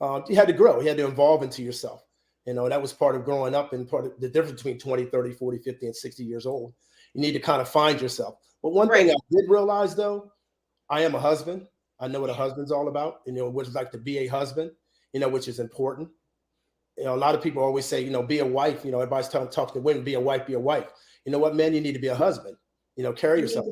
You had to grow. You had to evolve into yourself. That was part of growing up and part of the difference between 20, 30, 40, 50, and 60 years old. You need to kind of find yourself. But one thing I did realize, though, I am a husband. I know what a husband's all about, what it's like to be a husband, which is important. A lot of people always say, be a wife. Everybody's talking to women, be a wife, be a wife. You know what, man? You need to be a husband. Carry yourself.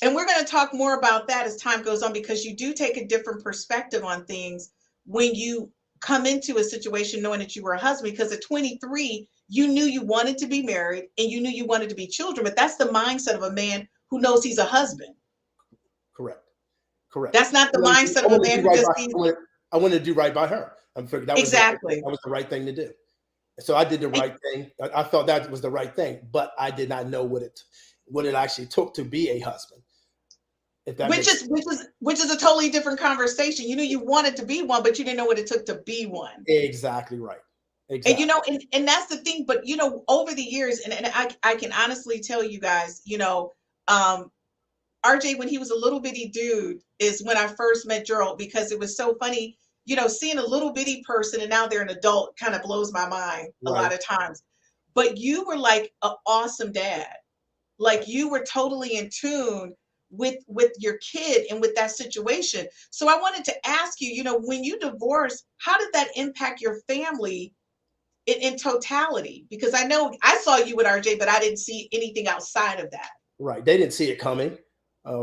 And we're going to talk more about that as time goes on, because you do take a different perspective on things when you come into a situation knowing that you were a husband, because at 23, you knew you wanted to be married and you knew you wanted to be children, but that's the mindset of a man who knows he's a husband. Correct. That's not the mindset of a man who just sees. I wanted to do right by her. That was exactly. That was the right thing to do. So I did the right thing. I thought that was the right thing, but I did not know what it actually took to be a husband. Which is a totally different conversation. You knew you wanted to be one, but you didn't know what it took to be one. Exactly right. Exactly. And and that's the thing. But over the years, and I can honestly tell you guys, RJ, when he was a little bitty dude, is when I first met Gerald, because it was so funny. Seeing a little bitty person and now they're an adult kind of blows my mind a lot of times. But you were like an awesome dad. Like you were totally in tune with your kid and with that situation. So I wanted to ask you, when you divorced, how did that impact your family in totality? Because I know I saw you with RJ, but I didn't see anything outside of that. Right. They didn't see it coming.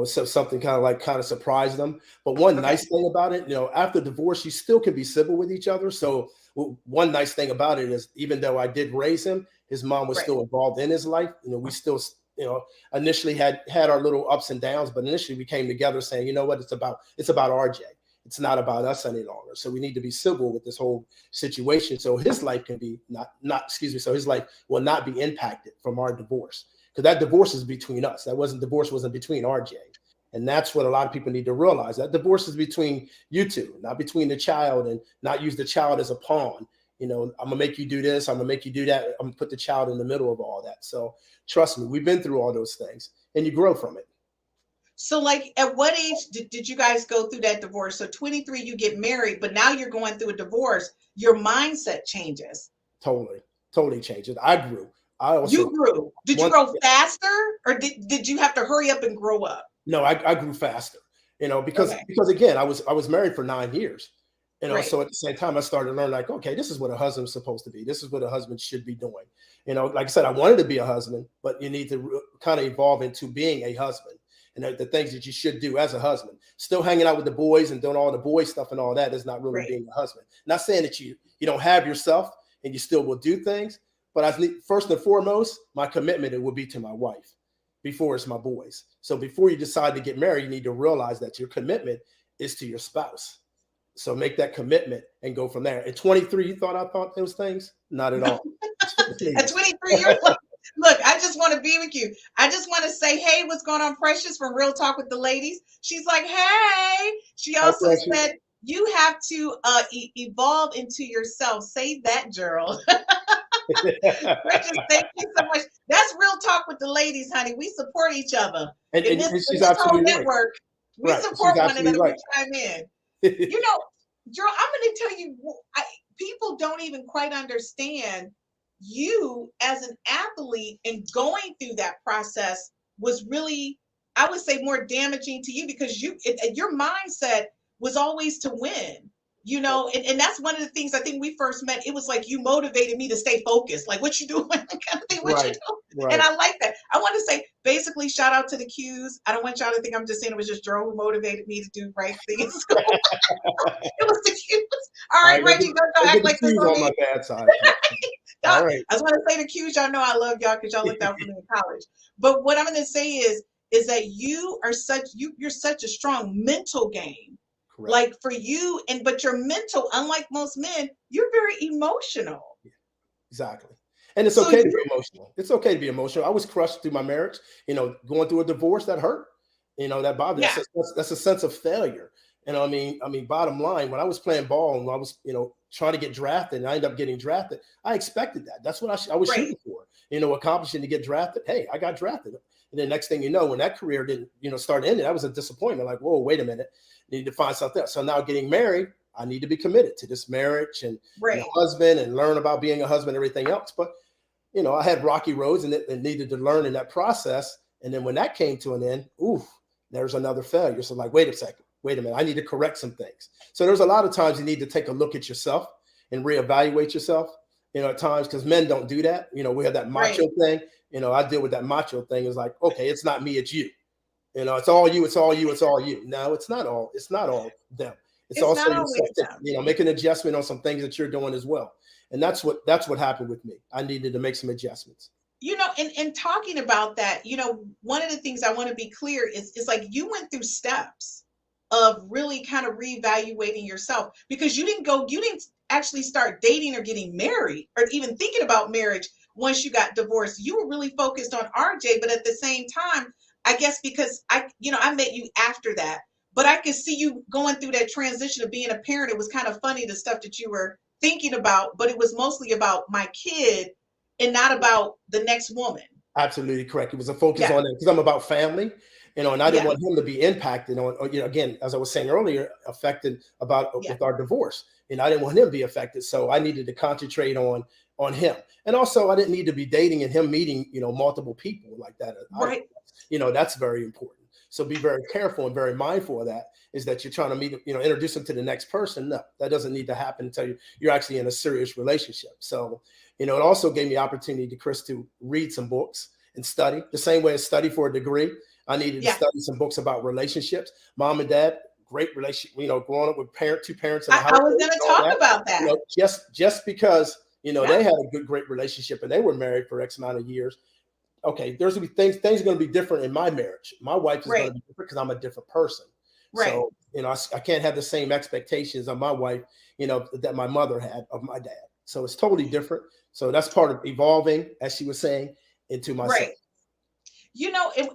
So something kind of surprised them. But one nice thing about it, after divorce, you still can be civil with each other. So one nice thing about it is, even though I did raise him, his mom was still involved in his life. We still, initially had our little ups and downs, but initially we came together saying, you know what, it's about RJ. It's not about us any longer. So we need to be civil with this whole situation. So his life can be so his life will not be impacted from our divorce. Because that divorce is between us. Divorce wasn't between RJ. And that's what a lot of people need to realize. That divorce is between you two, not between the child, and not use the child as a pawn. I'm going to make you do this. I'm going to make you do that. I'm going to put the child in the middle of all that. So trust me, we've been through all those things and you grow from it. So like, at what age did you guys go through that divorce? So 23, you get married, but now you're going through a divorce. Your mindset changes. Totally changes. I grew. You grew. Did you grow faster, or did you have to hurry up and grow up? No, I grew faster, because again, I was married for 9 years, so at the same time I started to learn, like, okay, this is what a husband's supposed to be. This is what a husband should be doing. Like I said, I wanted to be a husband, but you need to kind of evolve into being a husband, and the things that you should do as a husband. Still hanging out with the boys and doing all the boy stuff and all that is not really being a husband. Not saying that you don't have yourself and you still will do things. But first and foremost, my commitment, it will be to my wife before it's my boys. So before you decide to get married, you need to realize that your commitment is to your spouse. So make that commitment and go from there. At 23, you thought I thought those things? Not at all. At 23, you're like, look, I just want to be with you. I just want to say, hey, what's going on, Precious, from Real Talk with the Ladies? She's like, hey. She also said, you have to evolve into yourself. Say that, Gerald. Precious, thank you so much. That's Real Talk with the Ladies, honey. We support each other. And she's absolutely right. Network, we support one another. We chime in. Gerald, I'm going to tell you, people don't even quite understand you as an athlete, and going through that process was really, I would say, more damaging to you, because your mindset was always to win. And that's one of the things I think we first met. It was like you motivated me to stay focused. Like, what you doing? Kind of thing. What you doing? And I like that. I want to say, basically, shout out to the Qs. I don't want y'all to think I'm just saying it was just Gerald who motivated me to do right things. It was the Qs. All right, Reggie, don't act like this on my bad side. All right. I just want to say the Qs, y'all know I love y'all because y'all looked out for me in college. But what I'm going to say is that you're such a strong mental game. Correct. Like for you, but you're mental, unlike most men, you're very emotional. Yeah, exactly. And it's okay to be emotional. It's okay to be emotional. I was crushed through my marriage, going through a divorce that hurt, that bothered. Yeah. That's a sense of failure. And I mean, bottom line, when I was playing ball and I was, trying to get drafted and I ended up getting drafted, I expected that. That's what I was shooting for, accomplishing to get drafted. Hey, I got drafted. And then next thing you know, when that career didn't, start ending, that was a disappointment. Like, whoa, wait a minute. Need to find something else. So now getting married, I need to be committed to this marriage and Right. a husband and learn about being a husband and everything else. But, I had rocky roads and needed to learn in that process. And then when that came to an end, there's another failure. So like, wait a minute, I need to correct some things. So there's a lot of times you need to take a look at yourself and reevaluate yourself, at times, because men don't do that. We have that macho thing. I deal with that macho thing. It's like, okay, it's not me, it's you. It's all you, it's all you, it's all you. No, it's not all them. It's also yourself, make an adjustment on some things that you're doing as well. And that's what happened with me. I needed to make some adjustments. And talking about that, one of the things I want to be clear is like you went through steps of really kind of reevaluating yourself, because you didn't actually start dating or getting married or even thinking about marriage once you got divorced. You were really focused on RJ, but at the same time, I guess because I met you after that, but I could see you going through that transition of being a parent. It was kind of funny, the stuff that you were thinking about, but it was mostly about my kid and not about the next woman. Absolutely correct. It was a focus on it because I'm about family, and I didn't want him to be impacted on, again, as I was saying earlier, affected with our divorce. And I didn't want him to be affected. So I needed to concentrate on him. And also I didn't need to be dating and him meeting, multiple people like that. Right. That's very important. So be very careful and very mindful of that, is that you're trying to meet, introduce them to the next person. No, that doesn't need to happen until you're actually in a serious relationship. So, it also gave me opportunity, Chris, to read some books and study the same way as study for a degree. I needed to study some books about relationships. Mom and dad, great relationship, growing up with two parents. In the I was going to talk about that. Just because, they had a great relationship and they were married for X amount of years. Okay, there's going to be things are going to be different in my marriage. My wife is going to be different because I'm a different person. Right. So, I can't have the same expectations of my wife, that my mother had of my dad. So it's totally different. So that's part of evolving, as she was saying, into myself. Right.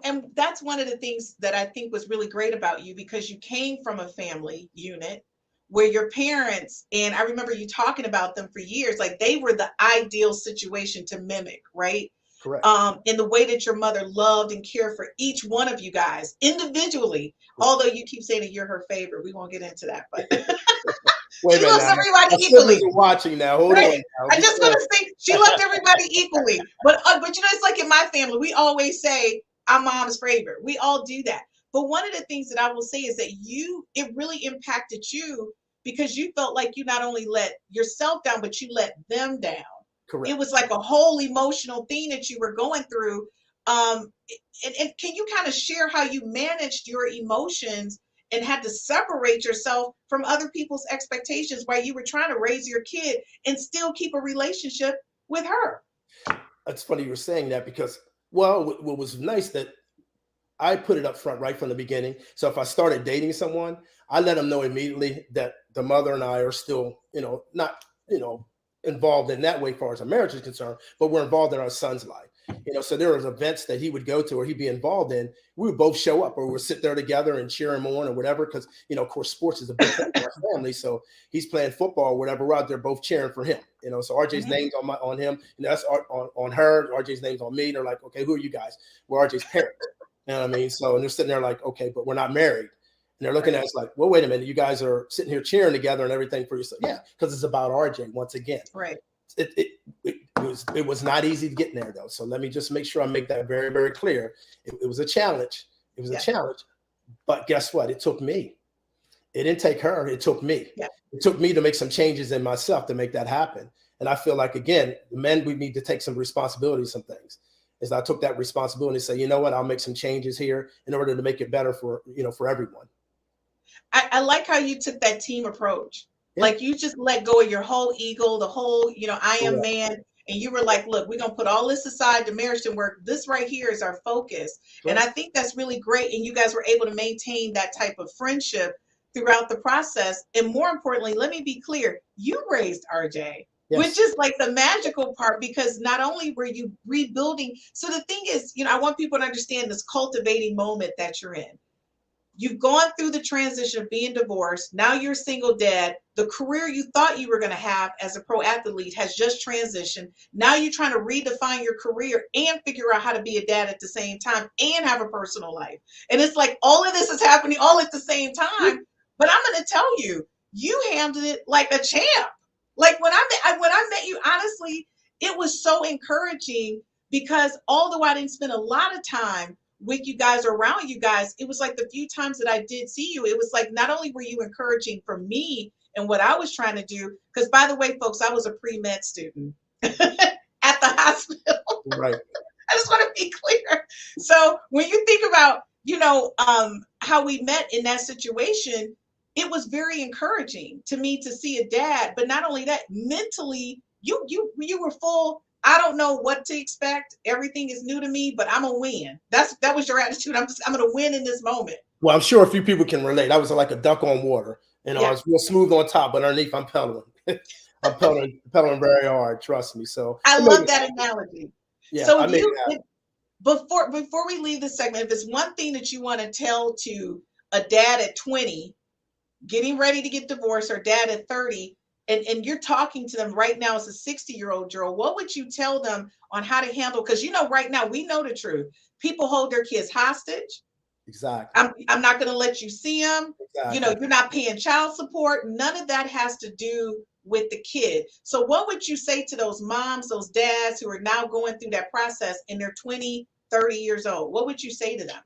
And that's one of the things that I think was really great about you, because you came from a family unit where your parents, and I remember you talking about them for years, like they were the ideal situation to mimic, right? Correct. In the way that your mother loved and cared for each one of you guys individually. Correct. Although you keep saying that you're her favorite, we won't get into that, but she loves everybody equally. Watching now, hold on. Now. I just want to say she loved everybody equally, but it's like in my family, we always say I'm mom's favorite. We all do that. But one of the things that I will say is that it really impacted you, because you felt like you not only let yourself down, but you let them down. Correct. It was like a whole emotional thing that you were going through. And can you kind of share how you managed your emotions and had to separate yourself from other people's expectations while you were trying to raise your kid and still keep a relationship with her? That's funny you were saying that, because, what was nice that I put it up front right from the beginning. So if I started dating someone, I let them know immediately that the mother and I are still, not, involved in that way as far as our marriage is concerned, but we're involved in our son's life. So there was events that he would go to or he'd be involved in. We would both show up, or we would sit there together and cheer him on or whatever. Because, of course, sports is a big thing for our family. So he's playing football or whatever. We're out there both cheering for him. So RJ's name's on him, and that's on her. RJ's name's on me. They're like, okay, who are you guys? We're RJ's parents. You know what I mean? So, and they're sitting there like, okay, but we're not married. And they're looking at us like, well, wait a minute, you guys are sitting here cheering together and everything for yourself. Yeah, because it's about RJ once again. Right. It was not easy to get there, though. So let me just make sure I make that very, very clear. It was a challenge. It was a challenge. But guess what? It took me. It didn't take her. It took me. Yeah. It took me to make some changes in myself to make that happen. And I feel like, again, the men, we need to take some responsibility, some things. As I took that responsibility and say, you know what, I'll make some changes here in order to make it better for everyone. I like how you took that team approach. Yeah. Like you just let go of your whole ego, the whole, I am man. And you were like, look, we're going to put all this aside. The marriage didn't work. This right here is our focus. Right. And I think that's really great. And you guys were able to maintain that type of friendship throughout the process. And more importantly, let me be clear, you raised RJ. Yes. Which is like the magical part, because not only were you rebuilding. So the thing is, I want people to understand this cultivating moment that you're in. You've gone through the transition of being divorced. Now you're a single dad. The career you thought you were going to have as a pro athlete has just transitioned. Now you're trying to redefine your career and figure out how to be a dad at the same time and have a personal life. And it's like all of this is happening all at the same time. But I'm going to tell you, you handled it like a champ. Like when I met you, honestly, it was so encouraging because although I didn't spend a lot of time with you guys or around you guys, it was like the few times that I did see you, it was like not only were you encouraging for me and what I was trying to do, because by the way, folks, I was a pre-med student at the hospital. Right. I just want to be clear. So when you think about, how we met in that situation, it was very encouraging to me to see a dad, but not only that, mentally, you were full. I don't know what to expect. Everything is new to me, but I'm gonna win. That was your attitude. I'm gonna win in this moment. Well, I'm sure a few people can relate. I was like a duck on water. Yeah. I was real smooth on top, but underneath I'm pedaling. I'm pedaling very hard. Trust me. So I love that analogy. Yeah. So before we leave this segment, if there's one thing that you want to tell to a dad at 20, getting ready to get divorced, or dad at 30, and you're talking to them right now as a 60-year-old, Gerald, what would you tell them on how to handle? Because right now we know the truth. People hold their kids hostage. Exactly. I'm not going to let you see them. Exactly. You're not paying child support. None of that has to do with the kid. So what would you say to those moms, those dads who are now going through that process and they're 20, 30 years old? What would you say to them?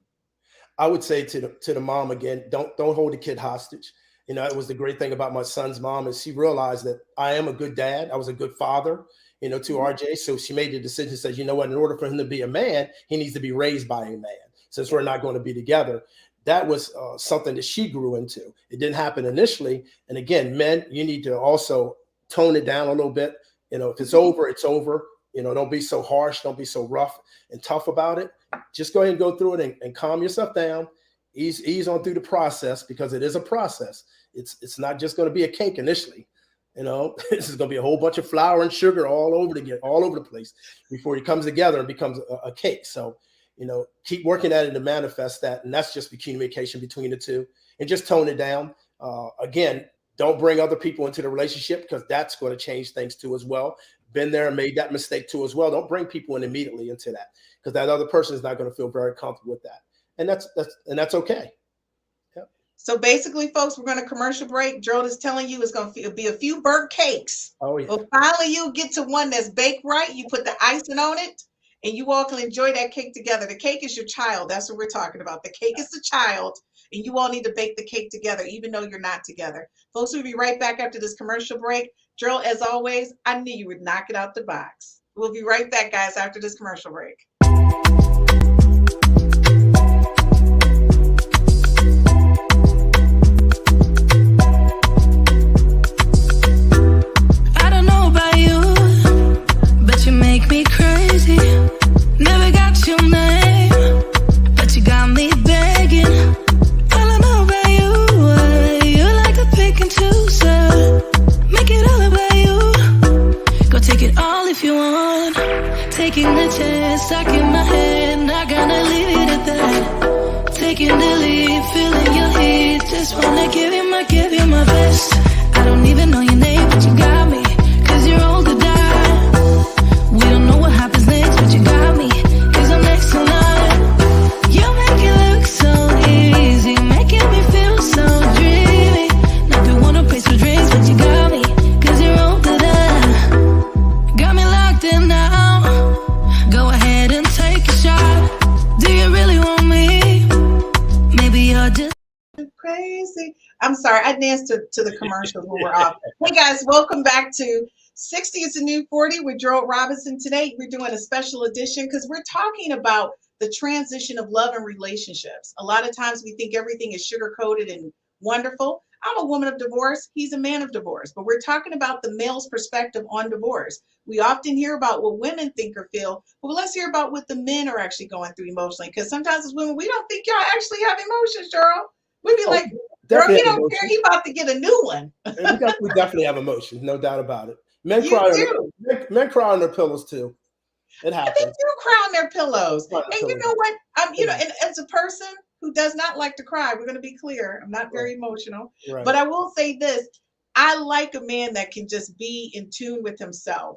I would say to the mom again, don't hold the kid hostage. It was the great thing about my son's mom is she realized that I am a good dad. I was a good father, to RJ. So she made the decision, says, you know what, in order for him to be a man, he needs to be raised by a man. Since we're not going to be together, that was something that she grew into. It didn't happen initially. And again, men, you need to also tone it down a little bit. If it's over, it's over. Don't be so harsh. Don't be so rough and tough about it. Just go ahead and go through it and calm yourself down. Ease on through the process, because it is a process. It's not just going to be a cake initially. This is going to be a whole bunch of flour and sugar all over the place before it comes together and becomes a cake. So, keep working at it to manifest that. And that's just the communication between the two, and just tone it down. Again, don't bring other people into the relationship, because that's going to change things too as well. Been there and made that mistake too as well. Don't bring people in immediately into that, because that other person is not going to feel very comfortable with that. And that's okay. Yep. So basically, folks, we're going to commercial break. Gerald is telling you it's going to be a few burnt cakes. Oh, yeah. But finally, you get to one that's baked right. You put the icing on it, and you all can enjoy that cake together. The cake is your child. That's what we're talking about. The cake is the child, and you all need to bake the cake together, even though you're not together. Folks, we'll be right back after this commercial break. Gerald, as always, I knew you would knock it out the box. We'll be right back, guys, after this commercial break. Taking the chance, stuck in my head, not gonna leave it at that. Taking the lead, feeling your heat, just wanna give you my best. I don't even know your name, but you got me, 'cause you're old to die. We don't know what happens next, but you got me, 'cause I'm next to none. You make it look so easy, making me feel so dreamy. Not the one who pays for drinks, but you got me, 'cause you're old to die. Got me locked in now. Go ahead and take a shot. Do you really want me? Maybe you're just crazy. I'm sorry, I danced to the commercials when we're off. Hey guys, welcome back to 60 is the New 40 with Gerald Robinson. Today we're doing a special edition because we're talking about the transition of love and relationships. A lot of times we think everything is sugar-coated and wonderful. I'm a woman of divorce. He's a man of divorce. But we're talking about the male's perspective on divorce. We often hear about what women think or feel, but let's hear about what the men are actually going through emotionally. Because sometimes as women, we don't think y'all actually have emotions, Gerald. We'd be like, girl, he don't care. He about to get a new one. We definitely have emotions, no doubt about it. Men cry on their pillows too. It happens. They do cry on their pillows. And you know what? And as a person who does not like to cry, we're going to be clear. I'm not very emotional. Right. But I will say this. I like a man that can just be in tune with himself.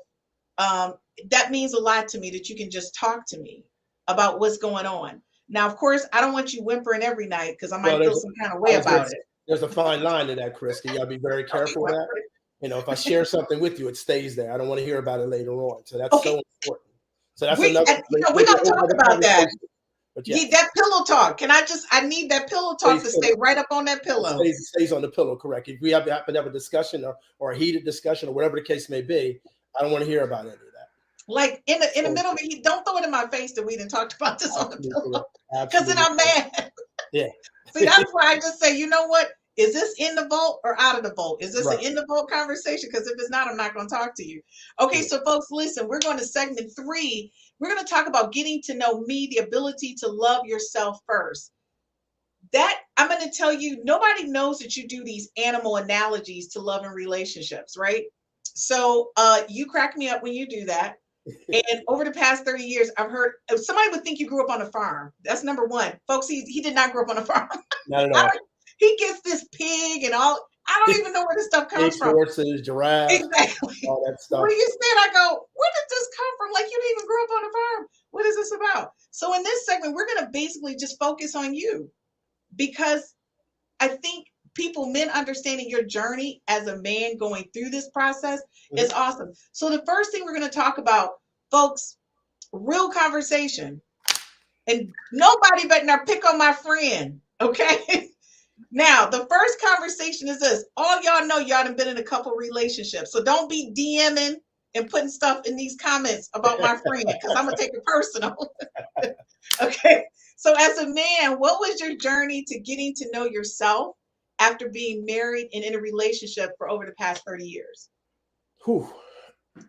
That means a lot to me, that you can just talk to me about what's going on. Now, of course, I don't want you whimpering every night, because I might feel some kind of way about it. There's a fine line in that, Christy. You gotta be very careful with that. You know, if I share something with you, it stays there. I don't want to hear about it later on. So that's so important. So that's another. We're gonna talk about that. But yeah, that pillow talk. I need that pillow talk to stay right up on that pillow. It stays on the pillow, correct. If we happen to have a discussion or a heated discussion or whatever the case may be, I don't want to hear about any of that. Like in the middle of it, don't throw it in my face that we didn't talk about this on the pillow. Because then I'm mad. Yeah. See, that's why I just say, you know what? Is this in the vault or out of the vault? Is this an in the vault conversation? Because if it's not, I'm not going to talk to you. Okay, so folks, listen, we're going to segment 3. We're going to talk about getting to know me, the ability to love yourself first. That I'm going to tell you, nobody knows that you do these animal analogies to love and relationships, right? So you crack me up when you do that. And over the past 30 years, I've heard somebody would think you grew up on a farm. That's number one. Folks, he did not grow up on a farm. Not at all. He gets this pig and all. I don't even know where this stuff comes from. Horses, giraffes, exactly. all that stuff. When you said, I go, where did this come from? Like, you didn't even grow up on a farm. What is this about? So in this segment, we're going to basically just focus on you, because I think men understanding your journey as a man going through this process is awesome. So the first thing we're going to talk about, folks, real conversation, and nobody better not pick on my friend. Okay. Now, the first conversation is this. All y'all know y'all done been in a couple relationships. So don't be DMing and putting stuff in these comments about my friend, because I'm going to take it personal. Okay. So as a man, what was your journey to getting to know yourself after being married and in a relationship for over the past 30 years? Whew.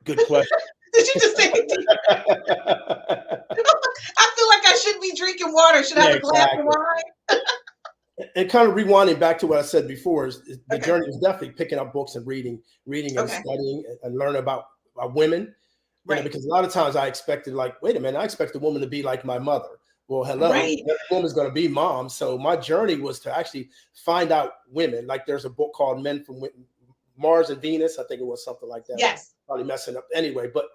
Good question. Did you just say I feel like I shouldn't be drinking water. Should I have a glass of wine? And kind of rewinding back to what I said before, is the journey is definitely picking up books and reading and studying and learning about women. Right. You know, because a lot of times I expected, like, wait a minute, I expect a woman to be like my mother. Well, hello, every woman's going to be mom. So my journey was to actually find out women. Like, there's a book called Men from Mars and Venus. I think it was something like that. Yes. Probably messing up anyway. But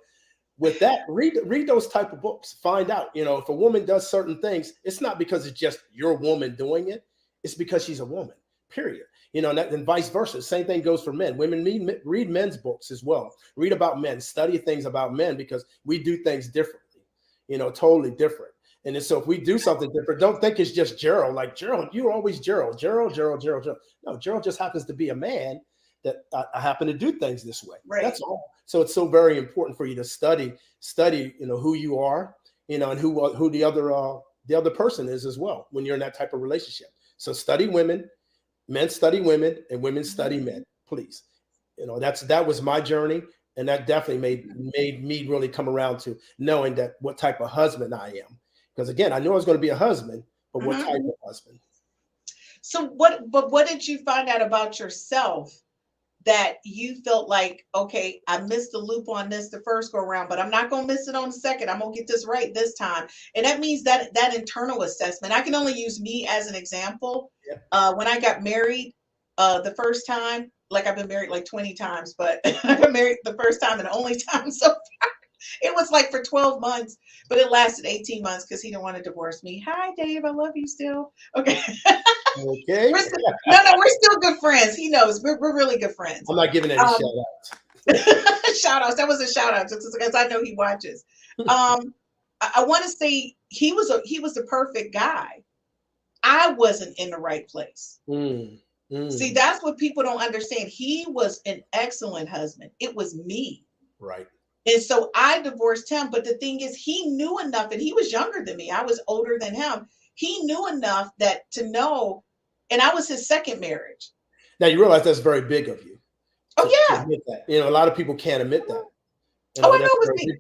with that, read those type of books. Find out, you know, if a woman does certain things, it's not because it's just your woman doing it. It's because she's a woman, period. You know, and vice versa. Same thing goes for men. Women read men's books as well. Read about men, study things about men, because we do things differently, you know, totally different. And so if we do something different, don't think it's just Gerald. Like, Gerald, you're always Gerald. No, Gerald just happens to be a man that I happen to do things this way. Right. That's all. So it's so very important for you to study, you know, who you are, you know, and who the other person is as well when you're in that type of relationship. So study women, men study women, and women study men, please. You know, that was my journey. And that definitely made me really come around to knowing that what type of husband I am. Because again, I knew I was going to be a husband, but what type of husband? So what did you find out about yourself that you felt like, okay, I missed the loop on this the first go around, but I'm not going to miss it on the second. I'm going to get this right this time. And that means that internal assessment. I can only use me as an example. Yeah. When I got married the first time, like, I've been married like 20 times, but I got married the first time and the only time so far. It was like for 12 months, but it lasted 18 months because he didn't want to divorce me. Hi, Dave. I love you still. Okay. Okay. We're still good friends. He knows we're really good friends. I'm not giving any shout outs. Shout outs. That was a shout out just because I know he watches. I want to say he was the perfect guy. I wasn't in the right place. See, that's what people don't understand. He was an excellent husband. It was me. Right. And so I divorced him. But the thing is, he knew enough, and he was younger than me. I was older than him. He knew enough to know, and I was his second marriage. Now you realize that's very big of you. Oh, yeah. Admit that. You know, a lot of people can't admit that. I know it was me.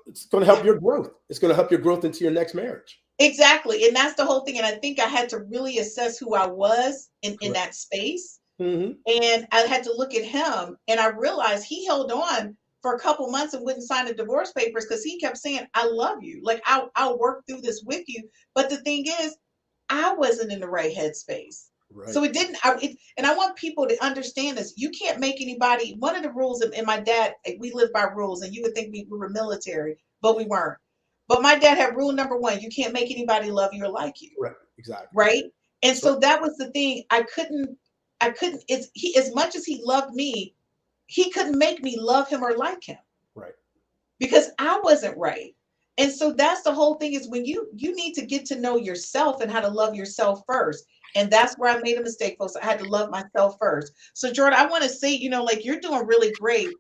It's going to help your growth. It's going to help your growth into your next marriage. Exactly. And that's the whole thing. And I think I had to really assess who I was in that space. Mm-hmm. And I had to look at him, and I realized he held on for a couple months and wouldn't sign the divorce papers because he kept saying, I love you. Like, I'll work through this with you. But the thing is, I wasn't in the right headspace. Right. So and I want people to understand this. You can't make anybody, one of the rules, and my dad, we live by rules, and you would think we were military, but we weren't. But my dad had rule number 1, you can't make anybody love you or like you. Right, exactly. Right? And so that was the thing. I couldn't I couldn't, as much as he loved me, he couldn't make me love him or like him. Right. Because I wasn't right. And so that's the whole thing, is when you need to get to know yourself and how to love yourself first. And that's where I made a mistake, folks. I had to love myself first. So Jordan, I want to say, like, you're doing really great.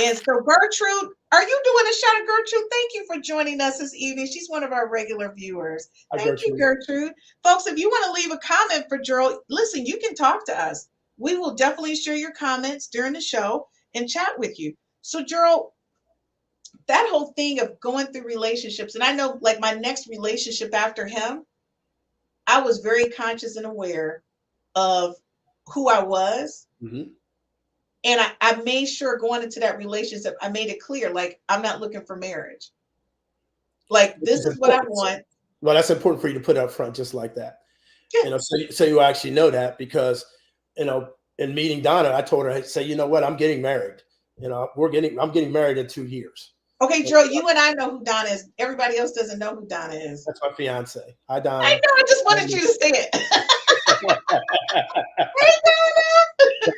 And so Gertrude, are you doing a shout out? Gertrude, thank you for joining us this evening. She's one of our regular viewers. Thank you, Gertrude. Folks, if you want to leave a comment for Gerald, listen, you can talk to us. We will definitely share your comments during the show and chat with you. So Gerald, that whole thing of going through relationships, and I know, like, my next relationship after him, I was very conscious and aware of who I was. Mm-hmm. And I made sure going into that relationship, I made it clear, like, I'm not looking for marriage. Like, this is what I want. Well, that's important for you to put up front just like that. Yeah. So you actually know that, because, in meeting Donna, I told her, say, you know what, I'm getting married. I'm getting married in 2 years. Okay, Joe, you and I know who Donna is. Everybody else doesn't know who Donna is. That's my fiance. Hi, Donna. I know. I just wanted you to say it. Hey, Donna.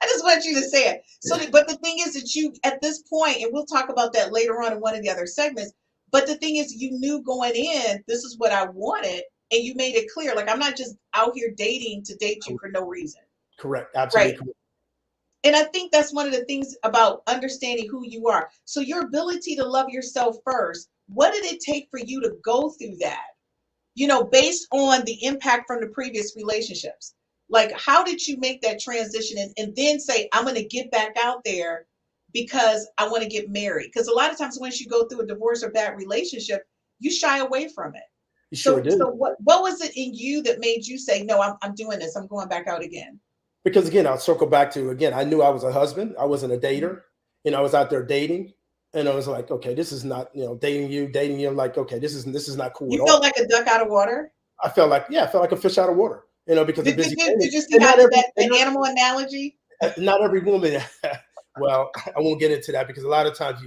I just want you to say it. So, but the thing is that you, at this point, and we'll talk about that later on in one of the other segments, but the thing is, you knew going in, this is what I wanted, and you made it clear. Like, I'm not just out here dating to date you for no reason. Correct. Absolutely. Right. Correct. And I think that's one of the things about understanding who you are. So your ability to love yourself first, what did it take for you to go through that? Based on the impact from the previous relationships. Like, how did you make that transition and then say, I'm going to get back out there because I want to get married? Because a lot of times once you go through a divorce or bad relationship, you shy away from it. You sure do. So what was it in you that made you say, no, I'm doing this. I'm going back out again? Because, again, I'll circle back to, again, I knew I was a husband. I wasn't a dater. I was out there dating, and I was like, okay, this is not, dating you. I'm like, okay, this is not cool. You felt like a duck out of water? I felt like a fish out of water, because did you see that animal analogy? Not every woman. Well, I won't get into that, because a lot of times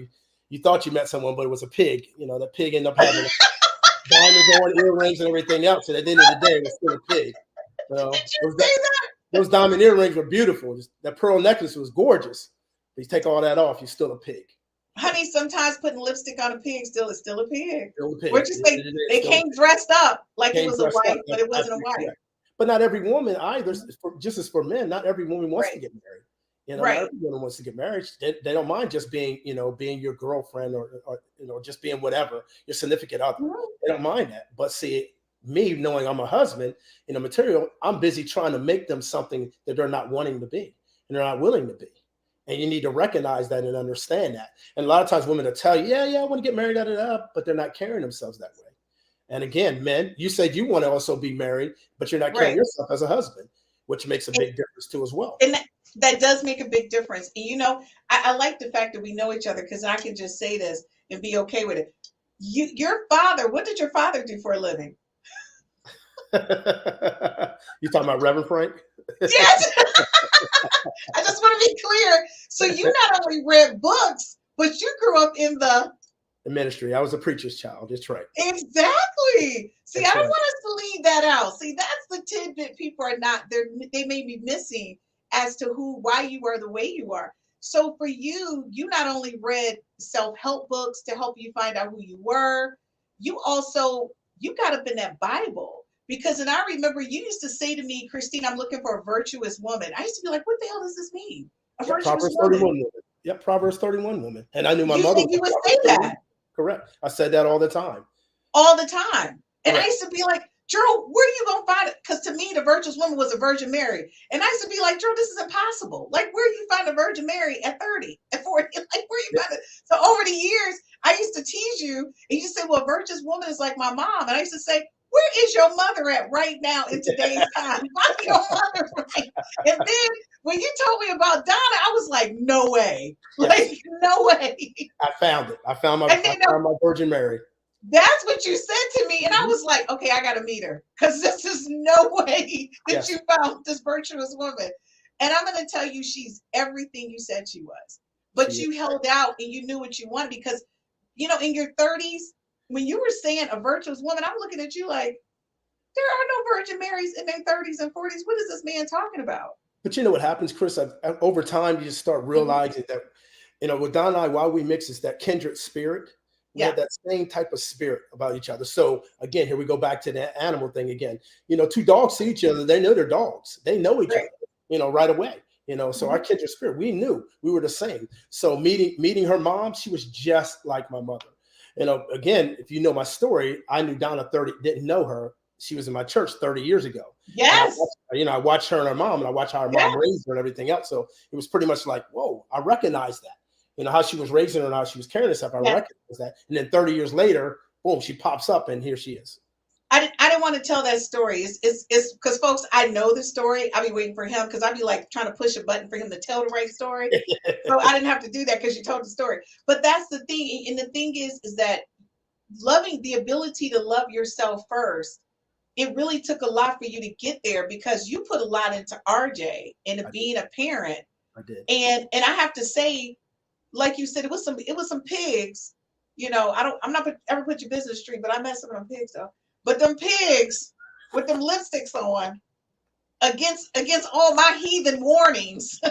you thought you met someone, but it was a pig. That pig ended up having diamonds on, earrings, and everything else. And at the end of the day, it was still a pig. Did you say that? Those diamond earrings were beautiful. That pearl necklace was gorgeous. But you take all that off, you're still a pig. Honey, sometimes putting lipstick on a pig is still a pig. Still a pig. What you say? They came dressed up like it was a wife, but it wasn't a wife. Yeah. But not every woman either. Just as for men, not every woman wants to get married. Not every woman wants to get married. They don't mind just being, being your girlfriend or just being whatever, your significant other. They don't mind that. But see, me knowing I'm a husband, material, I'm busy trying to make them something that they're not wanting to be and they're not willing to be. And you need to recognize that and understand that. And a lot of times women will tell you, yeah, I want to get married, but they're not carrying themselves that way. And again, men, you said you want to also be married, but you're not carrying yourself as a husband, which makes a big difference too as well. And that does make a big difference. And, I like the fact that we know each other, because I can just say this and be okay with it. Your father, what did your father do for a living? You talking about Reverend Frank? Yes. I just want to be clear. So you not only read books, but you grew up in the ministry. I was a preacher's child. That's right. Exactly. See, That's I don't right. want us to leave that out. See, that's the tidbit people are not there. They may be missing as to why you are the way you are. So for you, you not only read self-help books to help you find out who you were, you got up in that Bible. Because, and I remember you used to say to me, Christine, I'm looking for a virtuous woman. I used to be like, what the hell does this mean? A virtuous Proverbs woman? 31 woman. Yep, Proverbs 31 woman. And I knew my mother. You would say that. Correct. I said that all the time. All the time. And Correct. I used to be like, Gerald, where are you going to find it? Because to me, the virtuous woman was a Virgin Mary. And I used to be like, Gerald, this is impossible. Like, where do you find a Virgin Mary at 30, at 40? Like, where you find it? So over the years, I used to tease you. And you said, well, a virtuous woman is like my mom. And I used to say, where is your mother at right now in today's time? Find your mother, right? And then when you told me about Donna, I was like, no way. Like, no way. I found it. I found my Virgin Mary. That's what you said to me. And I was like, okay, I got to meet her, because this is no way that you found this virtuous woman. And I'm going to tell you, she's everything you said she was. But you held out and you knew what you wanted, because, in your 30s, when you were saying a virtuous woman, I'm looking at you like, there are no Virgin Marys in their 30s and 40s. What is this man talking about? But you know what happens, Chris? Over time, you just start realizing that, with Don and I, why we mix is that kindred spirit. We have that same type of spirit about each other. So again, here we go back to that animal thing again. Two dogs see each other. They know they're dogs. They know each other, right away. So our kindred spirit, we knew we were the same. So meeting her mom, she was just like my mother. Again, if you know my story, I knew Donna didn't know her. She was in my church 30 years ago. Yes. I watched her and her mom, and I watched how her mom raised her and everything else. So it was pretty much like, whoa, I recognize that. How she was raising her and how she was carrying herself. I recognize that. And then 30 years later, boom, she pops up and here she is. I didn't want to tell that story. It's because folks, I know the story. I'll be waiting for him because I'd be like trying to push a button for him to tell the right story. So I didn't have to do that because you told the story. But that's the thing. And the thing is that loving, the ability to love yourself first, it really took a lot for you to get there because you put a lot into RJ and being a parent. I did. And I have to say, like you said, it was some pigs. I'm not ever put your business street, but I mess up on pigs though. But them pigs with them lipsticks on, against all my heathen warnings, we're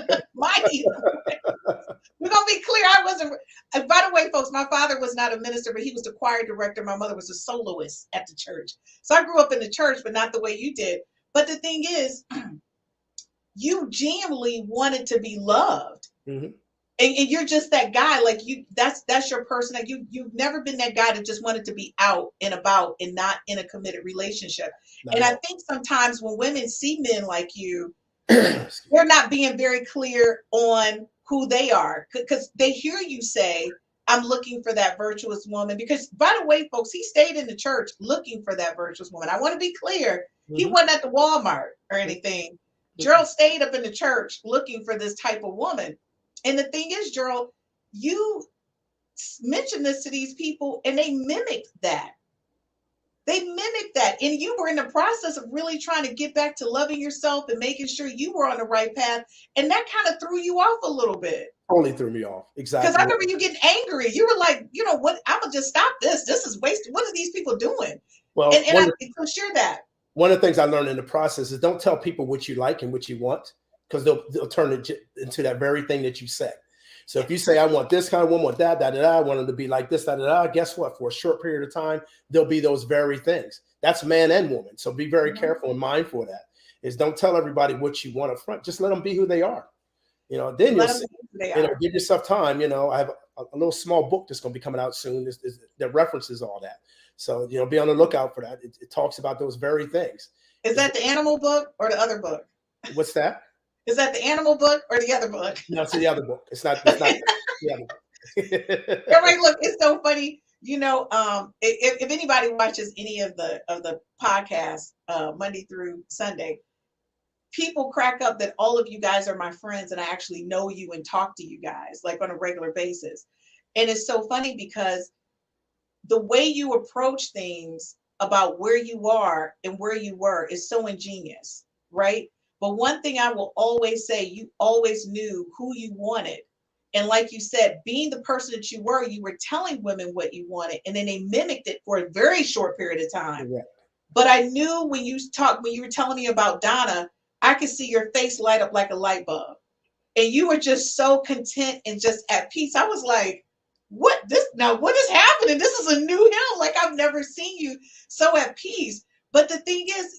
gonna be clear. I wasn't. By the way, folks, my father was not a minister, but he was the choir director. My mother was a soloist at the church. So I grew up in the church, but not the way you did. But the thing is, you genuinely wanted to be loved. Mm-hmm. And you're just that guy, like that's your person. Like you've never been that guy that just wanted to be out and about and not in a committed relationship. And I think sometimes when women see men like you, they're not being very clear on who they are because they hear you say, I'm looking for that virtuous woman. Because by the way, folks, he stayed in the church looking for that virtuous woman. I want to be clear. Mm-hmm. He wasn't at the Walmart or anything. Mm-hmm. Gerald stayed up in the church looking for this type of woman. And the thing is, Gerald, you mentioned this to these people and they mimicked that. And you were in the process of really trying to get back to loving yourself and making sure you were on the right path. And that kind of threw you off a little bit. Totally threw me off. Exactly. Because I remember you getting angry. You were like, you know what? I'm going to just stop this. This is wasted. What are these people doing? Well, so share that. One of the things I learned in the process is don't tell people what you like and what you want. Because they'll turn it into that very thing that you say. So if you say, I want this kind of woman, want that, I want them to be like this, guess what? For a short period of time, there'll be those very things. That's man and woman. So be very careful and mindful of that. Is don't tell everybody what you want up front. Just let them be who they are. Then you'll see, give yourself time. I have a little small book that's going to be coming out soon that references all that. So, be on the lookout for that. It talks about those very things. Is that the animal book or the other book? What's that? Is that the animal book or the other book? No, it's the other book. It's not the other book. All right, look, it's so funny. If anybody watches any of the podcasts Monday through Sunday, people crack up that all of you guys are my friends and I actually know you and talk to you guys like on a regular basis. And it's so funny because the way you approach things about where you are and where you were is so ingenious, right? But one thing I will always say, you always knew who you wanted. And like you said, being the person that you were telling women what you wanted, and then they mimicked it for a very short period of time. Yeah. But I knew when you were telling me about Donna, I could see your face light up like a light bulb. And you were just so content and just at peace. I was like, what is happening? This is a new him. Like I've never seen you so at peace. But the thing is,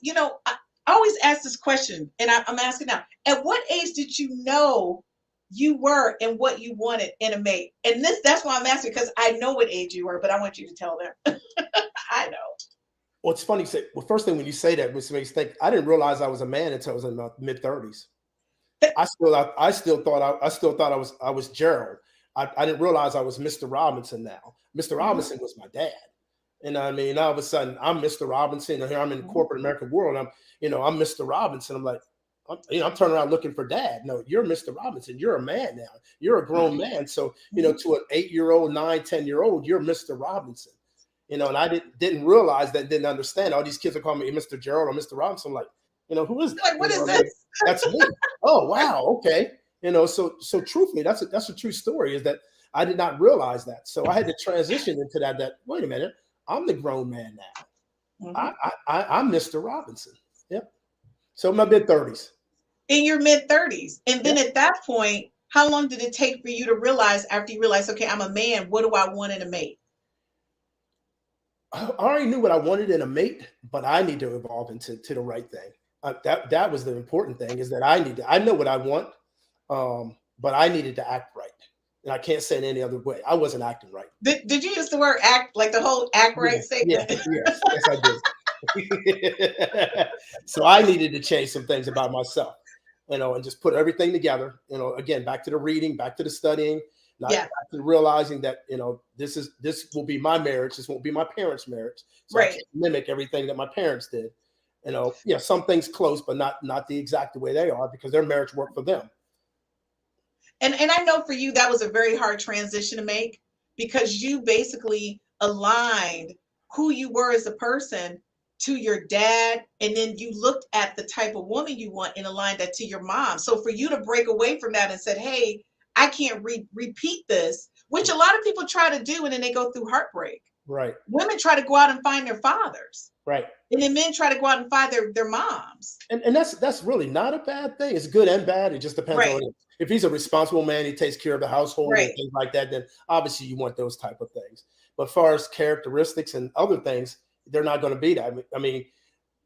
I always ask this question, and I'm asking now, at what age did you know you were and what you wanted in a mate? And that's why I'm asking, because I know what age you were, but I want you to tell them. I know. Well, it's funny. First thing when you say that, which makes me think, I didn't realize I was a man until I was in my mid-30s. I still thought I was Gerald. I didn't realize I was Mr. Robinson now. Mr. Robinson was my dad. And I mean, all of a sudden, I'm Mr. Robinson. And here I'm in the corporate American world. I'm Mr. Robinson. I'm like, I'm turning around looking for dad. No, you're Mr. Robinson. You're a man now. You're a grown man. So, to an 8-year-old, 9, 10-year-old, you're Mr. Robinson. And I didn't realize that, didn't understand. All these kids are calling me Mr. Gerald or Mr. Robinson. I'm like, who is that? Like, what is this? That's me. Oh, wow. Okay. So truthfully, that's a true story, is that I did not realize that. So I had to transition into that wait a minute, I'm the grown man now. Mm-hmm. I'm Mr. Robinson. Yep. So my mid-30s. in your mid-30s. And then at that point, how long did it take for you to realize, after you realized, okay, I'm a man, what do I want in a mate? I already knew what I wanted in a mate, but I need to evolve into the right thing. That was the important thing, is that I know what I want, but I needed to act right. And I can't say it any other way. I wasn't acting right. Did you use the word act, like the whole act right statement? Yes, I did. So I needed to change some things about myself, and just put everything together. Again, back to the reading, back to the studying, back to realizing that this will be my marriage. This won't be my parents' marriage. So I can't mimic everything that my parents did. Some things close, but not the exact way they are, because their marriage worked for them. And I know for you, that was a very hard transition to make, because you basically aligned who you were as a person to your dad. And then you looked at the type of woman you want and aligned that to your mom. So for you to break away from that and said, hey, I can't repeat this, which a lot of people try to do, and then they go through heartbreak. Right. Women try to go out and find their fathers. Right. And then men try to go out and find their moms. And that's really not a bad thing. It's good and bad. It just depends on it. If he's a responsible man, he takes care of the household and things like that, then obviously you want those type of things. But as far as characteristics and other things, they're not going to be that. I mean,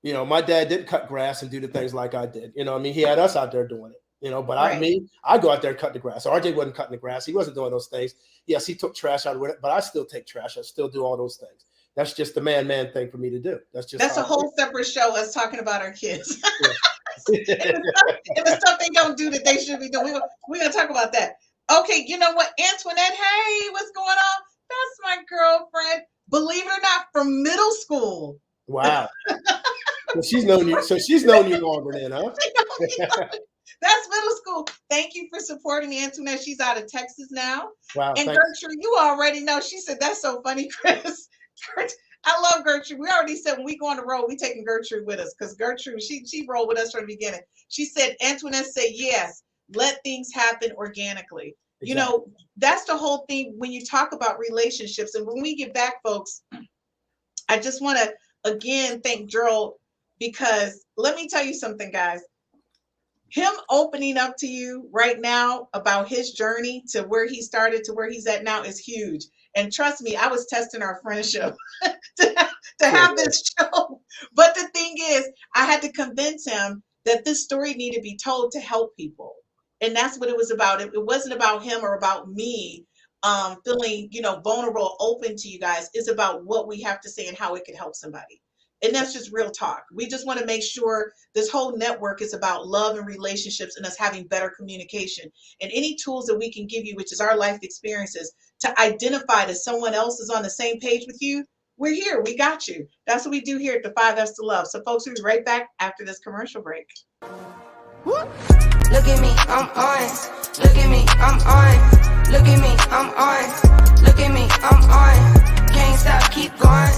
my dad didn't cut grass and do the things like I did. He had us out there doing it. But I go out there and cut the grass. RJ wasn't cutting the grass. He wasn't doing those things. Yes, he took trash out of it, but I still take trash. I still do all those things. That's just the man thing for me to do. That's a whole separate show, us talking about our kids. and the stuff they don't do that they should be doing. We're going to talk about that. Okay, you know what, Antoinette, hey, what's going on? That's my girlfriend. Believe it or not, from middle school. Wow. So she's known you longer then, huh? That's middle school. Thank you for supporting Antoinette. She's out of Texas now. Wow. And Gertrude, you already know. She said, that's so funny, Chris. I love Gertrude. We already said when we go on the road, we taking Gertrude with us, because Gertrude, she rolled with us from the beginning. She said, Antoinette said, yes, let things happen organically. Exactly. That's the whole thing when you talk about relationships. And when we get back, folks, I just want to again thank Gerald, because let me tell you something, guys. Him opening up to you right now about his journey to where he started to where he's at now is huge. And trust me, I was testing our friendship to have this show. But the thing is, I had to convince him that this story needed to be told to help people. And that's what it was about. It wasn't about him or about me feeling, vulnerable, open to you guys. It's about what we have to say and how it can help somebody. And that's just real talk. We just want to make sure this whole network is about love and relationships and us having better communication. And any tools that we can give you, which is our life experiences, to identify that someone else is on the same page with you, we're here. We got you. That's what we do here at the 5 F's to Love. So folks, we'll be right back after this commercial break. Look at me, I'm on. Look at me, I'm on. Look at me, I'm on. Look at me, I'm on. Can't stop, keep going.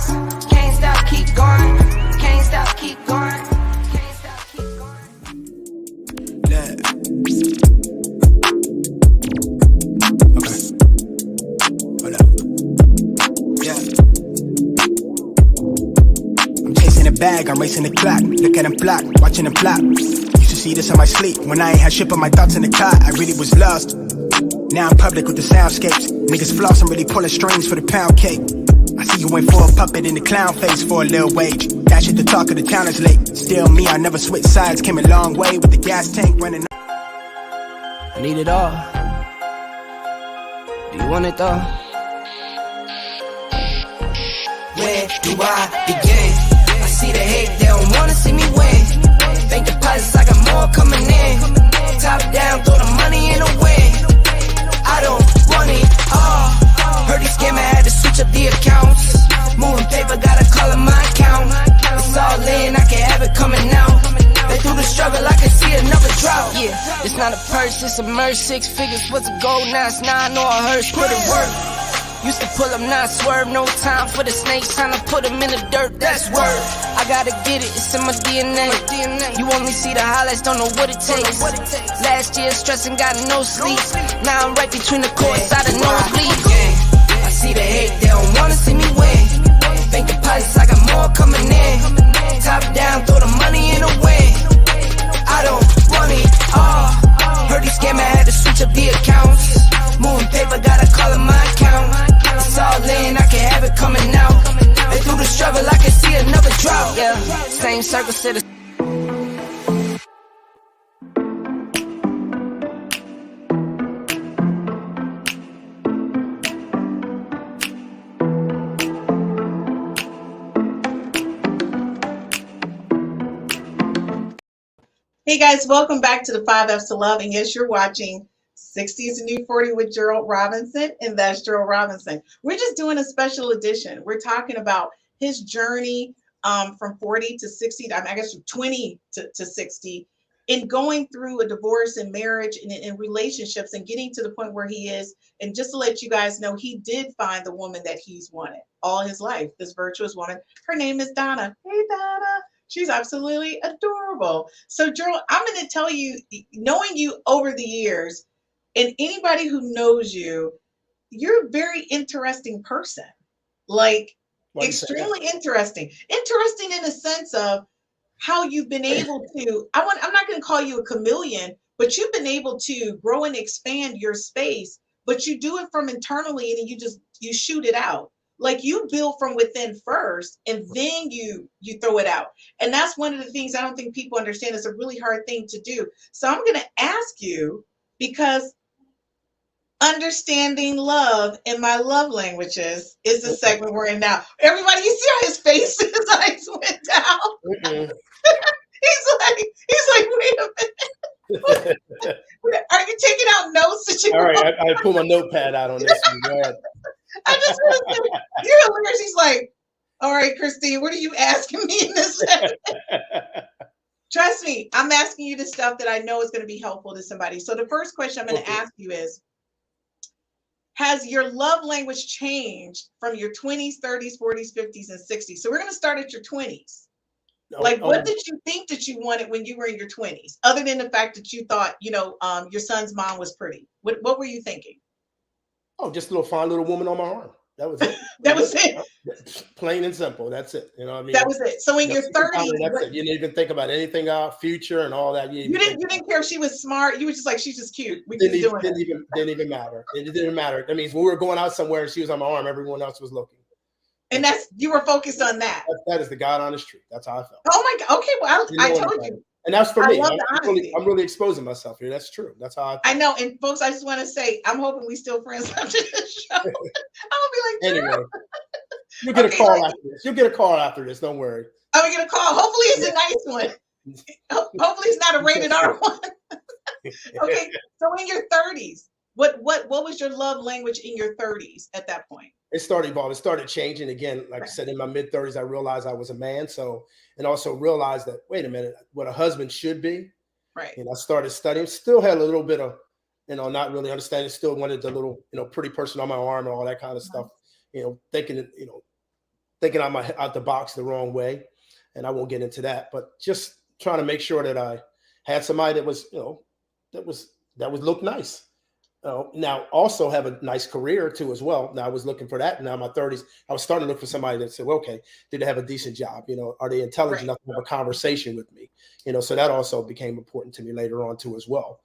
Can't stop, keep going. Can't stop, keep going. Can't stop, keep going. Okay. Hold up. Yeah. I'm chasing a bag, I'm racing the clock. Look at them block, watching them flop. Used to see this in my sleep when I ain't had shit but my thoughts in the car. I really was lost. Now I'm public with the soundscapes. Niggas floss, I'm really pulling strings for the pound cake. I see you went for a puppet in the clown face for a little wage. That shit the talk of the town is late. Still me, I never switch sides. Came a long way with the gas tank running. I need it all. Do you want it all? Where do I begin? I see the hate, they don't wanna see me win. Bank deposits, I got more coming in. Top down, throw the money in the wind. I don't want it all. Heard he scammer, had to switch up the accounts. Moving paper, gotta call in my account. It's all in, I can have it coming out. They through the struggle, I can see another drought. Yeah, it's not a purse, it's a merch. 6 figures was a gold, now it's 9 or a hearse. Put it work. Used to pull up, not swerve. No time for the snakes, trying to put them in the dirt. That's word. I gotta get it, it's in my DNA. You only see the highlights, don't know what it takes. Last year stressing, got no sleep. Now I'm right between the courts, out of nosebleeds. I see the hate, they don't wanna see me win. Bank deposits, I got more coming in. Top down, throw the money in the wind. I don't want it circles to the Hey guys, welcome back to the 5Fs to Love. And yes, you're watching 60s and New 40 with Gerald Robinson, and that's Gerald Robinson. We're just doing a special edition. We're talking about his journey from 40 to 60, I guess from 20 to 60, in going through a divorce and marriage and in relationships and getting to the point where he is. And just to let you guys know, he did find the woman that he's wanted all his life, this virtuous woman. Her name is Donna. Hey, Donna. She's absolutely adorable. So, Gerald, I'm going to tell you, knowing you over the years, and anybody who knows you, you're a very interesting person. Like, extremely interesting. Interesting in the sense of how you've been able to, I'm not going to call you a chameleon, but you've been able to grow and expand your space, but you do it from internally and you shoot it out. Like, you build from within first, and then you throw it out. And that's one of the things I don't think people understand. It's a really hard thing to do. So I'm going to ask you, because understanding love in my love languages is the segment we're in now. Everybody, you see how his face, his eyes went down? He's like, wait a minute. Are you taking out notes that you? All right, I pull my notepad out on this one. I just want to say, you're hilarious. He's like, all right, Christine, what are you asking me in this segment? Trust me, I'm asking you the stuff that I know is going to be helpful to somebody. So the first question I'm going to ask you is, has your love language changed from your 20s, 30s, 40s, 50s, and 60s? So we're going to start at your 20s. What did you think that you wanted when you were in your 20s, other than the fact that you thought, your son's mom was pretty? What were you thinking? Oh, just a little fine little woman on my arm. That was it. That was it. Plain and simple. That's it. You know what I mean? That was it. So in your 30s, that's it. You didn't even think about anything future and all that. You didn't care if she was smart. You were just like, she's just cute. We keep doing it. Didn't even matter. It didn't matter. That means when we were going out somewhere and she was on my arm, everyone else was looking. And you were focused on that. That is the God honest truth. That's how I felt. Oh my God. Okay. Well, I told you. And that's for me. I'm really exposing myself here. That's true. That's how I know. And folks, I just want to say, I'm hoping we still friends after this show. I'm gonna be like, anyway, you'll get a call after this. You'll get a call after this. Don't worry. I'm gonna get a call. Hopefully it's a nice one. Hopefully it's not a rated R one. Okay. So in your 30s, what was your love language in your 30s at that point? It started evolving. It started changing again. Like I said, in my mid 30s, I realized I was a man. And also realized that, wait a minute, what a husband should be. Right. And I started studying. Still had a little bit of, not really understanding. Still wanted the little, pretty person on my arm and all that kind of stuff. Thinking I'm out the box the wrong way. And I won't get into that. But just trying to make sure that I had somebody that was, that would look nice. Now also have a nice career too as well. Now I was looking for that. Now in my 30s, I was starting to look for somebody that said, well, okay, did they have a decent job? Are they intelligent enough to have a conversation with me? So that also became important to me later on too as well.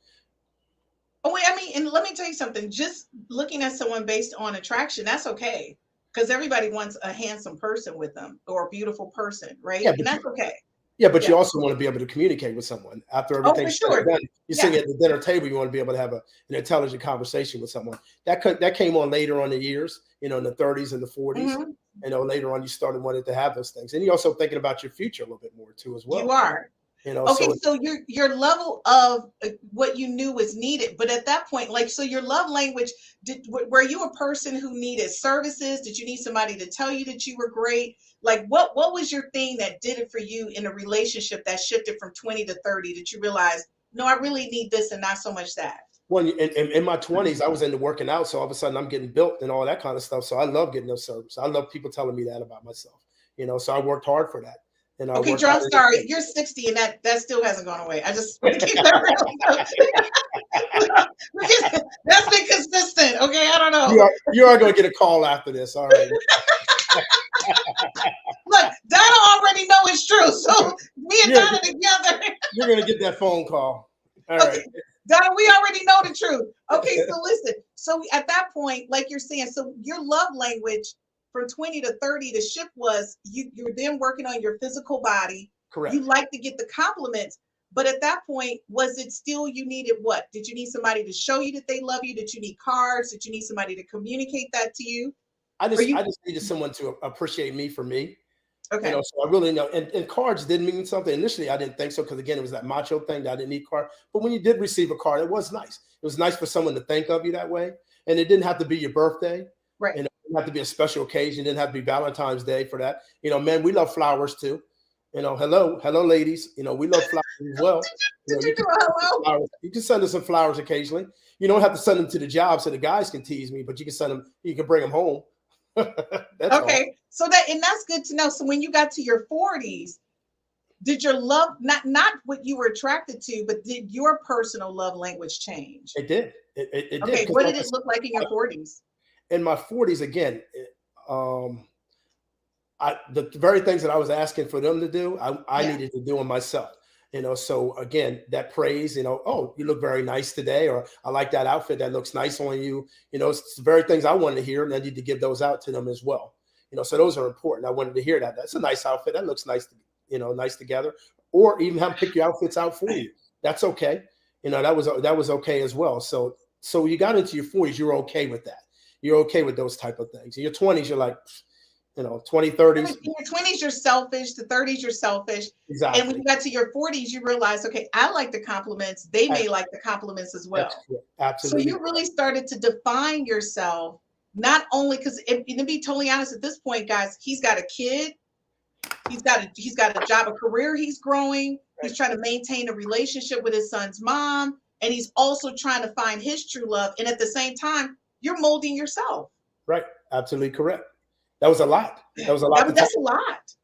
Oh, wait, and let me tell you something. Just looking at someone based on attraction, that's okay. Because everybody wants a handsome person with them or a beautiful person, right? Yeah, and that's okay. Yeah, but you also want to be able to communicate with someone after everything's done. You're sitting at the dinner table, you want to be able to have an intelligent conversation with someone. That came on later on in the years, in the 30s and the 40s. Mm-hmm. Later on, you started wanting to have those things. And you're also thinking about your future a little bit more too as well. You are. Okay, so your level of what you knew was needed, but at that point, so your love language, were you a person who needed services? Did you need somebody to tell you that you were great? What was your thing that did it for you in a relationship that shifted from 20 to 30 that you realized, no, I really need this and not so much that? Well, in my 20s, I was into working out, so all of a sudden I'm getting built and all that kind of stuff. So I love getting those services. I love people telling me that about myself. So I worked hard for that. Okay, Drew, I'm sorry. You're 60 and that still hasn't gone away. I just want to keep that real. That's been consistent. Okay, I don't know. You are going to get a call after this. All right. Look, Donna already know it's true. So me and Donna together. You're going to get that phone call. All right. Donna, we already know the truth. Okay, so listen. So at that point, like you're saying, so your love language from 20 to 30, the shift was you were then working on your physical body, Correct. You like to get the compliments. But at that point, was it still you needed what? Did you need somebody to show you that they love you? Did you need cards? Did you need somebody to communicate that to you? Or you I just needed someone to appreciate me for me. okay? So I really know, and cards did mean something. Initially, I didn't think so because again, it was that macho thing that I didn't need card. But when you did receive a card, it was nice. It was nice for someone to think of you that way, and it didn't have to be your birthday. Right. It didn't have to be a special occasion. It didn't have to be Valentine's Day for that. Men, we love flowers too. Hello, ladies. We love flowers as well. Did you do a hello? Flowers. You can send us some flowers occasionally. You don't have to send them to the job so the guys can tease me, but you can send them. You can bring them home. That's Okay. all. So that's good to know. So when you got to your 40s, did your love not what you were attracted to, but did your personal love language change? It did. It did. Okay. What did it look like in your 40s? In my 40s, again, the very things that I was asking for them to do, I needed to do them myself. So again, that praise, oh, you look very nice today, or I like that outfit, that looks nice on you. It's the very things I wanted to hear, and I need to give those out to them as well. So those are important. I wanted to hear that. That's a nice outfit. That looks nice, nice together. Or even have them pick your outfits out for you. That's okay. That was okay as well. So you got into your 40s, you're okay with that. You're okay with those type of things. In your 20s, you're like, 20, 30s. In your 20s, you're selfish. The 30s, you're selfish. Exactly. And when you got to your 40s, you realize, okay, I like the compliments. They may like the compliments as well. Absolutely. So you really started to define yourself, not only because, to be totally honest, at this point, guys, he's got a kid. He's got a job, a career. He's growing. He's trying to maintain a relationship with his son's mom. And he's also trying to find his true love. And at the same time, you're molding yourself. Right. Absolutely correct. That was a lot. That's a lot.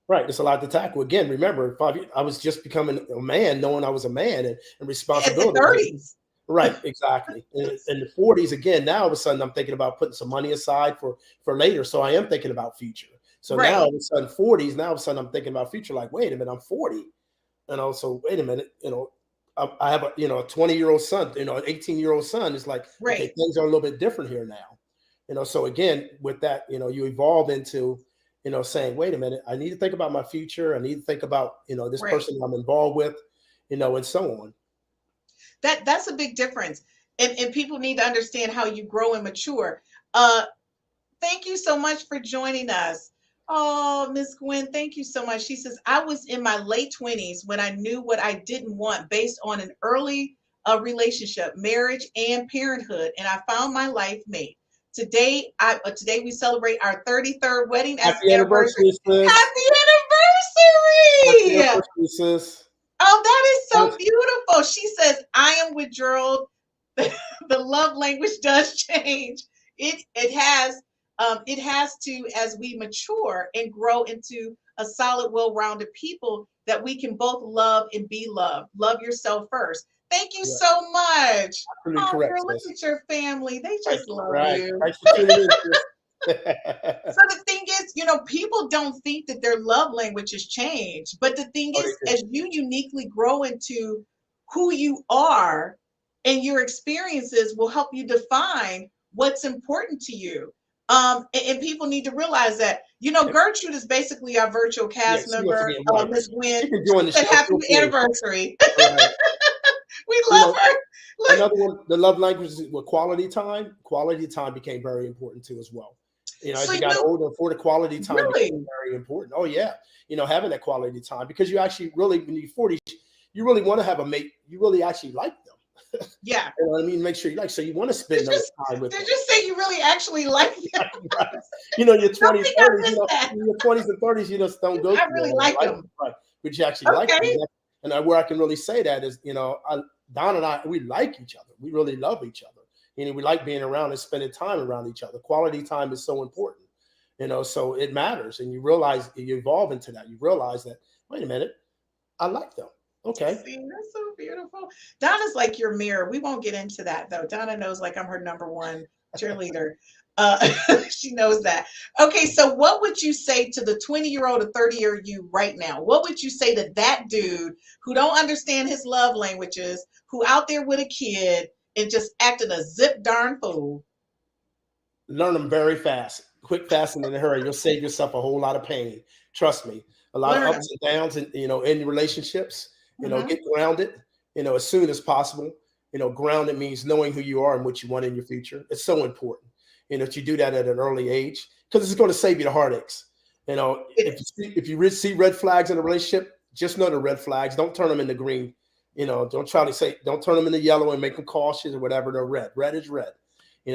Right. It's a lot to tackle. Again, remember, I was just becoming a man, knowing I was a man and responsibility. At the 30s. Right. Exactly. In the 40s, again, now all of a sudden I'm thinking about putting some money aside for later. So I am thinking about future. So now all of a sudden 40s, now all of a sudden I'm thinking about future, like, wait a minute, I'm 40. And also, wait a minute, I have a 20-year-old son, an 18-year-old son. It's like, okay, things are a little bit different here now. So again, with that, you evolve into, saying, wait a minute, I need to think about my future. I need to think about, this person I'm involved with, and so on. That's a big difference. And people need to understand how you grow and mature. Thank you so much for joining us. Oh, Miss Gwen, thank you so much. She says, I was in my late 20s when I knew what I didn't want based on an early relationship, marriage, and parenthood. And I found my life mate. Today we celebrate our 33rd wedding anniversary. Sis. Happy anniversary! Happy anniversary, sis. Oh, that is so beautiful. She says, I am with Gerald. The love language does change. It has to, as we mature and grow into a solid, well-rounded people, that we can both love and be loved. Love yourself first. Thank you so much. Correct, girl, look at your family. They just love you. Thanks for tuning in. So the thing is, people don't think that their love languages change. But the thing is, as you uniquely grow into who you are, and your experiences will help you define what's important to you. And people need to realize that, Gertrude is basically our virtual cast member. Miss Gwen, happy anniversary. We love her. Another one, the love language with quality time. Quality time became very important too, as well. As you got older, for the quality time became very important. Oh yeah, having that quality time, because you actually really, when you're 40, you really want to have a mate. You really actually like them. Yeah. You know what I mean? Make sure you like, so you want to spend time with them. Did you say you really actually like them? Right. Your 20s, 30s, your 20s and 30s, you just don't go. I really like them. Right. But you actually like them. And where I can really say that is, Don and I, we like each other. We really love each other. We like being around and spending time around each other. Quality time is so important, so it matters. And you realize, you evolve into that. You realize that, wait a minute, I like them. Okay. See, that's so beautiful. Donna's like your mirror. We won't get into that though. Donna knows like I'm her number one cheerleader. She knows that. Okay, so what would you say to the 20-year-old or 30-year-old you right now? What would you say to that dude who don't understand his love languages, who out there with a kid and just acting a zip darn fool? Learn them very fast. Quick, fast, and in a hurry. You'll save yourself a whole lot of pain. Trust me. a lot of Learn. ups and downs, and in relationships. Mhm. Get grounded. As soon as possible. Grounded means knowing who you are and what you want in your future. It's so important. That you do that at an early age, because it's going to save you the heartaches. If you see red flags in a relationship, just know the red flags. Don't turn them into green. Don't turn them into yellow and make them cautious or whatever. They're red. Red is red.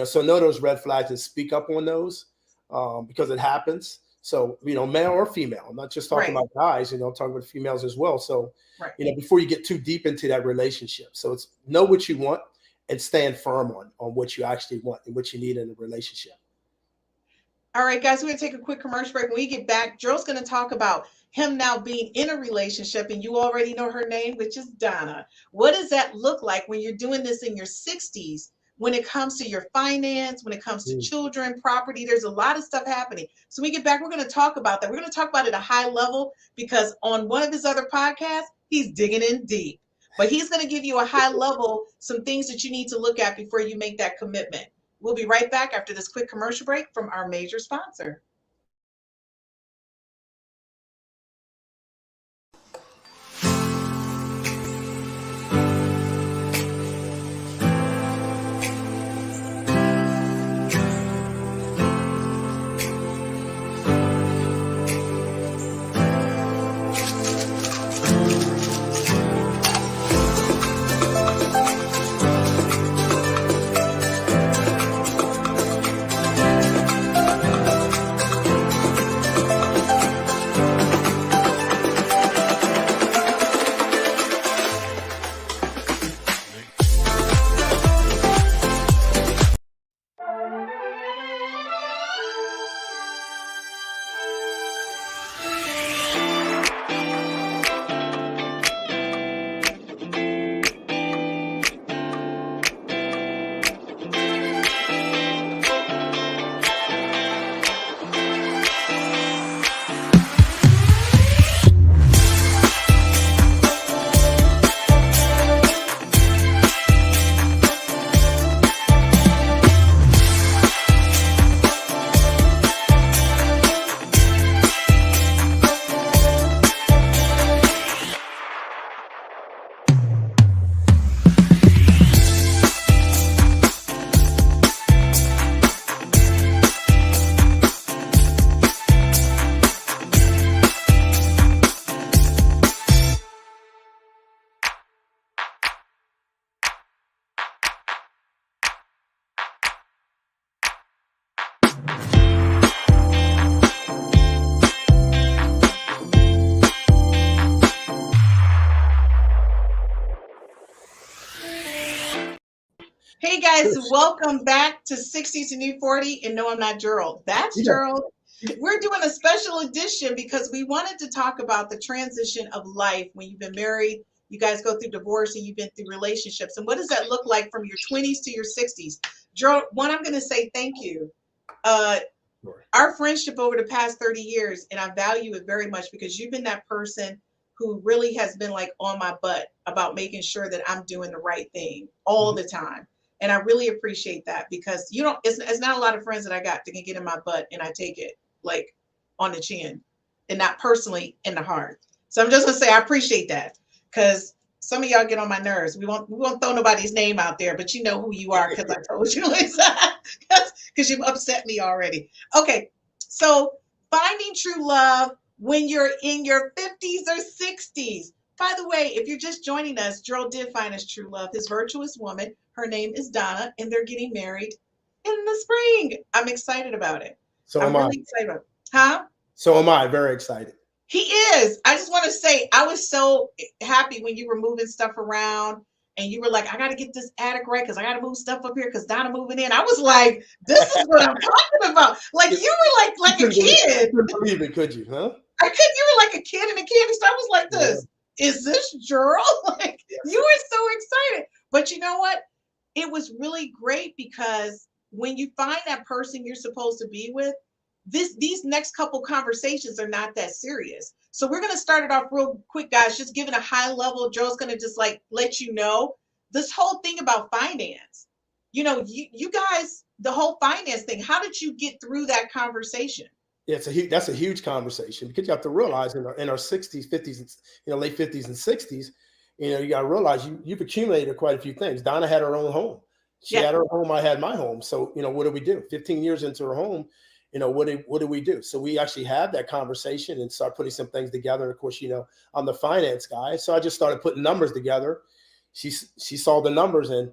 So know those red flags and speak up on those, because it happens. So, male or female. I'm not just talking about guys, I'm talking about females as well. So, before you get too deep into that relationship. So it's know what you want and stand firm on what you actually want and what you need in a relationship. All right, guys, we're going to take a quick commercial break. When we get back, Gerald's going to talk about him now being in a relationship, and you already know her name, which is Donna. What does that look like when you're doing this in your 60s? When it comes to your finance, when it comes to children, property, there's a lot of stuff happening. So when we get back, we're going to talk about that. We're going to talk about it at a high level, because on one of his other podcasts, he's digging in deep. But he's going to give you a high level, some things that you need to look at before you make that commitment. We'll be right back after this quick commercial break from our major sponsor. Hey guys, welcome back to 60 to New 40. And no, I'm not Gerald. That's Gerald. We're doing a special edition because we wanted to talk about the transition of life when you've been married, you guys go through divorce, and you've been through relationships. And what does that look like from your 20s to your 60s? Gerald, one, I'm going to say thank you. Our friendship over the past 30 years, and I value it very much, because you've been that person who really has been like on my butt about making sure that I'm doing the right thing all the time. And I really appreciate that, because it's not a lot of friends that I got that can get in my butt and I take it like on the chin and not personally in the heart. So I'm just gonna say I appreciate that, because some of y'all get on my nerves. We won't throw nobody's name out there, but you know who you are, because I told you, because you've upset me already. Okay, so finding true love when you're in your 50s or 60s. By the way, if you're just joining us, Gerald did find his true love, his virtuous woman. Her name is Donna, and they're getting married in the spring. I'm excited about it. So I'm really excited about it. Huh? So am I. Very excited. He is. I just want to say, I was so happy when you were moving stuff around and you were like, I got to get this attic right because I got to move stuff up here because Donna moving in. I was like, this is what I'm talking about. Like, you were like a kid. You couldn't believe it, could you? Huh? I couldn't. You were like a kid in a candy store. I was like this. Yeah. Is this Gerald? Like, you were so excited. But you know what? It was really great, because when you find that person you're supposed to be with, these next couple conversations are not that serious. So we're going to start it off real quick, guys, just giving a high level. Joe's going to just like let you know this whole thing about finance. You know, you guys, the whole finance thing, how did you get through that conversation? That's a huge conversation, because you have to realize in our 60s, 50s, and, late 50s and 60s, you got to realize you've accumulated quite a few things. Donna had her own home. She had her home. I had my home. So, what do we do? 15 years into her home, what do we do? So we actually had that conversation and start putting some things together. And of course, I'm the finance guy. So I just started putting numbers together. She saw the numbers, and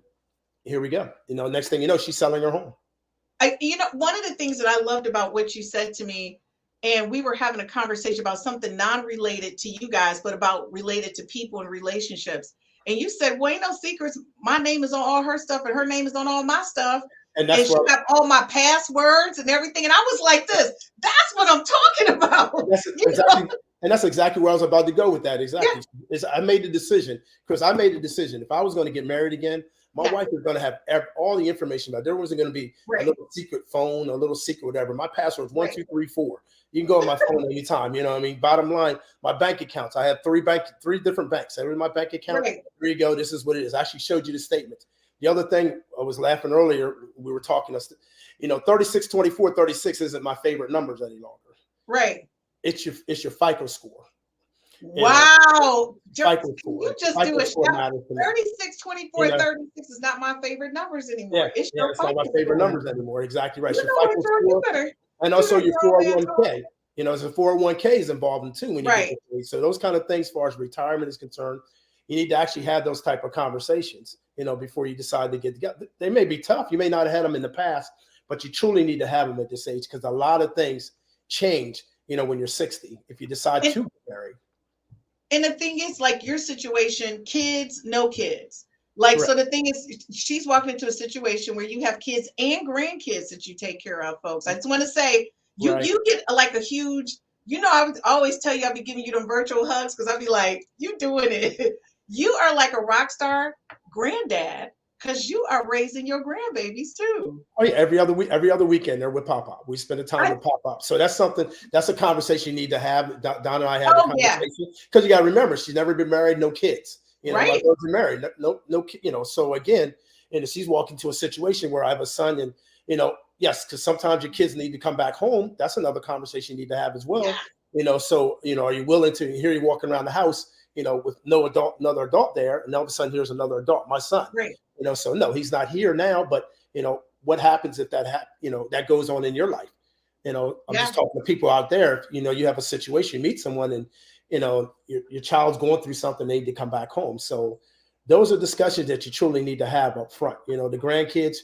here we go. Next thing you know, she's selling her home. One of the things that I loved about what you said to me, and we were having a conversation about something non-related to you guys, but related to people and relationships. And you said, well, ain't no secrets. My name is on all her stuff and her name is on all my stuff. And she got all my passwords and everything. And I was like this. That's what I'm talking about. And that's exactly where I was about to go with that. Exactly. Yeah. I made the decision. If I was going to get married again, my wife was going to have all the information about it. There wasn't going to be a little secret phone, a little secret, whatever. My password is 1, 2, 3, 4. You can go on my phone anytime. Bottom line, my bank accounts. I have three different banks. Every my bank account. Right. Here you go. This is what it is. I actually showed you the statements. The other thing, I was laughing earlier. We were talking. 36, 24, 36 isn't my favorite numbers any longer. Right. It's your FICO score. Wow. FICO score. You just do a shot. 36, 24, 36 is not my favorite numbers anymore. It's not my favorite numbers anymore. Exactly right. Your FICO score. And also your 401k. So 401k is involved in too when you get to. So those kind of things, as far as retirement is concerned, you need to actually have those type of conversations, before you decide to get together. They may be tough. You may not have had them in the past, but you truly need to have them at this age, because a lot of things change, when you're 60, if you decide to get married. And the thing is, like your situation, kids, no kids. Like, correct. So the thing is, she's walking into a situation where you have kids and grandkids that you take care of, folks. I just want to say, you get like a huge, I would always tell you, I'll be giving you them virtual hugs, because I'll be like, you doing it. You are like a rock star granddad, because you are raising your grandbabies too. Oh yeah, every other weekend they're with Pop-Pop. We spend the time with Pop-Pop. So that's a conversation you need to have. Donna and I have the conversation, because you got to remember, she's never been married, no kids. My girls are married, no. So again, she's walking to a situation where I have a son, and yes, because sometimes your kids need to come back home. That's another conversation you need to have as well. Yeah. So are you willing to hear you walking around the house, with another adult there, and all of a sudden here's another adult, my son. Right. So no, he's not here now, but what happens if that that goes on in your life? I'm just talking to people out there. You have a situation, you meet someone, and your child's going through something, they need to come back home. So those are discussions that you truly need to have up front. The grandkids,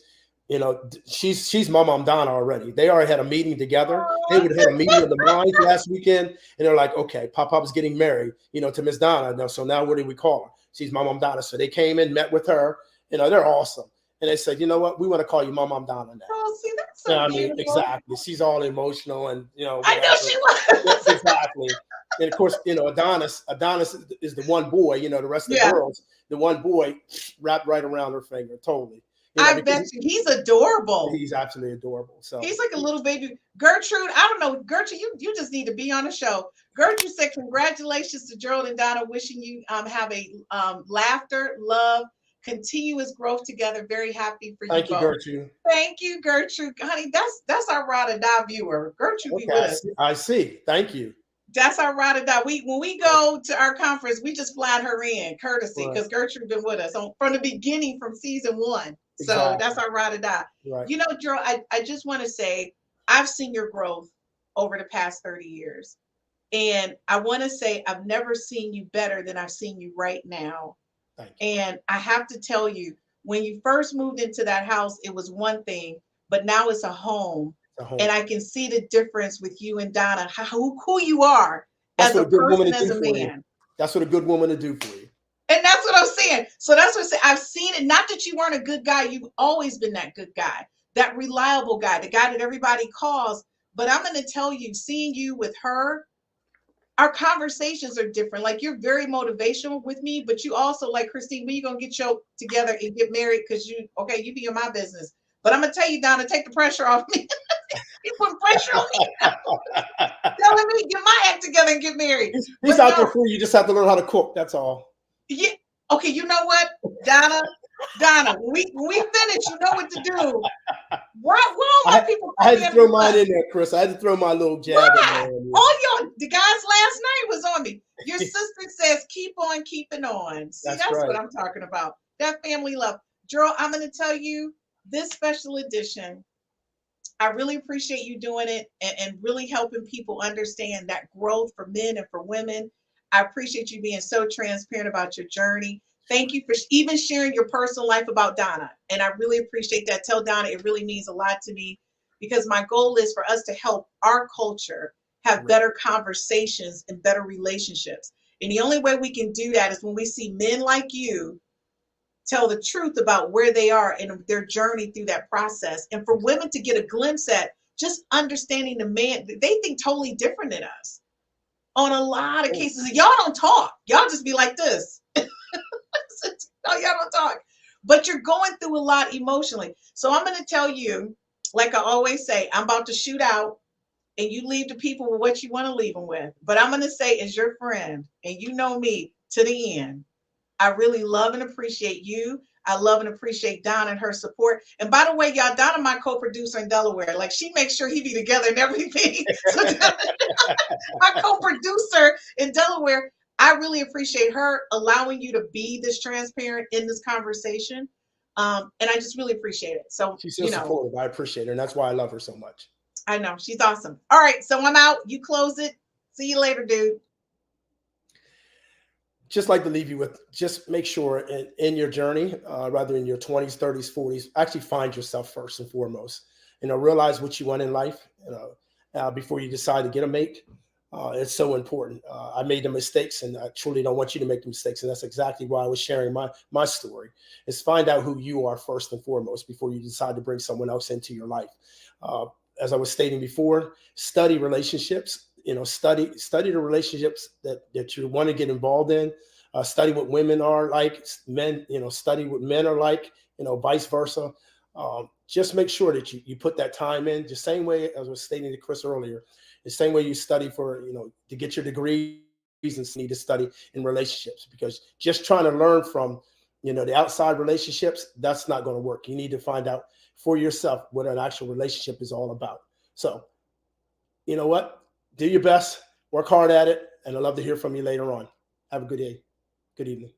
she's my mom Donna already. They already had a meeting together. They would have had a meeting of the minds last weekend, and they're like, okay, Pop-Pop's getting married, to Miss Donna. So now what do we call her? She's my mom Donna. So they came in, met with her. They're awesome. And they said, you know what? We want to call you Mom Donna now. Oh, see, that's so beautiful. Exactly. She's all emotional, and I know she was. Yes, exactly. And of course, Adonis is the one boy. The rest of the girls, the one boy wrapped right around her finger. Totally. I bet you he's adorable. He's absolutely adorable. So he's like a little baby. Gertrude, I don't know, Gertrude, you just need to be on the show. Gertrude said, congratulations to Gerald and Donna, wishing you have a laughter, love, continuous growth together. Very happy for you. Thank you, both. Gertrude. Thank you, Gertrude. Honey, that's our ride or die viewer. Gertrude, be with us. I see. Thank you. That's our ride or die. When we go to our conference, we just fly her in, courtesy, because Gertrude been with us from the beginning, from season 1. So exactly. That's our ride or die. Right. Gerald, I just want to say, I've seen your growth over the past 30 years. And I want to say, I've never seen you better than I've seen you right now. Thank you. And I have to tell you, when you first moved into that house, it was one thing, but now it's a home. And I can see the difference with you and Donna, who you are as a person, as a man. That's what a good woman to do for you. And that's what I'm saying. So that's what I'm saying. I've seen it. Not that you weren't a good guy. You've always been that good guy, that reliable guy, the guy that everybody calls. But I'm going to tell you, seeing you with her, our conversations are different. Like, you're very motivational with me, but you also, like, Christine, when you going to get your together and get married, because you be in my business. But I'm going to tell you, Donna, take the pressure off me. You put pressure on me now. Telling me, get my act together and get married. He's out there for you. You just have to learn how to cook. That's all. Yeah. Okay. You know what, Donna, when we finish, you know what to do. Why all my people I had to throw mine in there, Chris. I had to throw my little jab in Why? there. All y'all, the guys last night was on me. Your sister says, keep on keeping on. See, that's right. what I'm talking about. That family love. Gerald, I'm going to tell you this special edition, I really appreciate you doing it and really helping people understand that growth for men and for women. I appreciate you being so transparent about your journey. Thank you for even sharing your personal life about Donna. And I really appreciate that. Tell Donna it really means a lot to me because my goal is for us to help our culture have better conversations and better relationships. And the only way we can do that is when we see men like you tell the truth about where they are in their journey through that process. And for women to get a glimpse at just understanding the man, they think totally different than us. On a lot of cases, y'all don't talk. Y'all just be like this. No, y'all don't talk. But you're going through a lot emotionally. So I'm going to tell you, like I always say, I'm about to shoot out and you leave the people with what you want to leave them with. But I'm going to say, as your friend, and you know me to the end, I really love and appreciate you. I love and appreciate Donna and her support. And by the way, y'all, Donna, my co-producer in Delaware, like she makes sure he be together and everything. So my co-producer in Delaware, I really appreciate her allowing you to be this transparent in this conversation. And I just really appreciate it. So she's so supportive. I appreciate her. And that's why I love her so much. I know. She's awesome. All right. So I'm out. You close it. See you later, dude. Just like to leave you with, just make sure in your journey, rather in your 20s, 30s, 40s, actually find yourself first and foremost. Realize what you want in life, before you decide to get a mate. It's so important. I made the mistakes and I truly don't want you to make the mistakes. And that's exactly why I was sharing my story, is find out who you are first and foremost before you decide to bring someone else into your life. As I was stating before, study relationships. Study the relationships that you want to get involved in. Study what women are like, men. Study what men are like. Vice versa. Just make sure that you put that time in. The same way as I was stating to Chris earlier, the same way you study for to get your degrees and need to study in relationships, because just trying to learn from the outside relationships, that's not going to work. You need to find out for yourself what an actual relationship is all about. So, you know what? Do your best, work hard at it, and I'd love to hear from you later on. Have a good day. Good evening.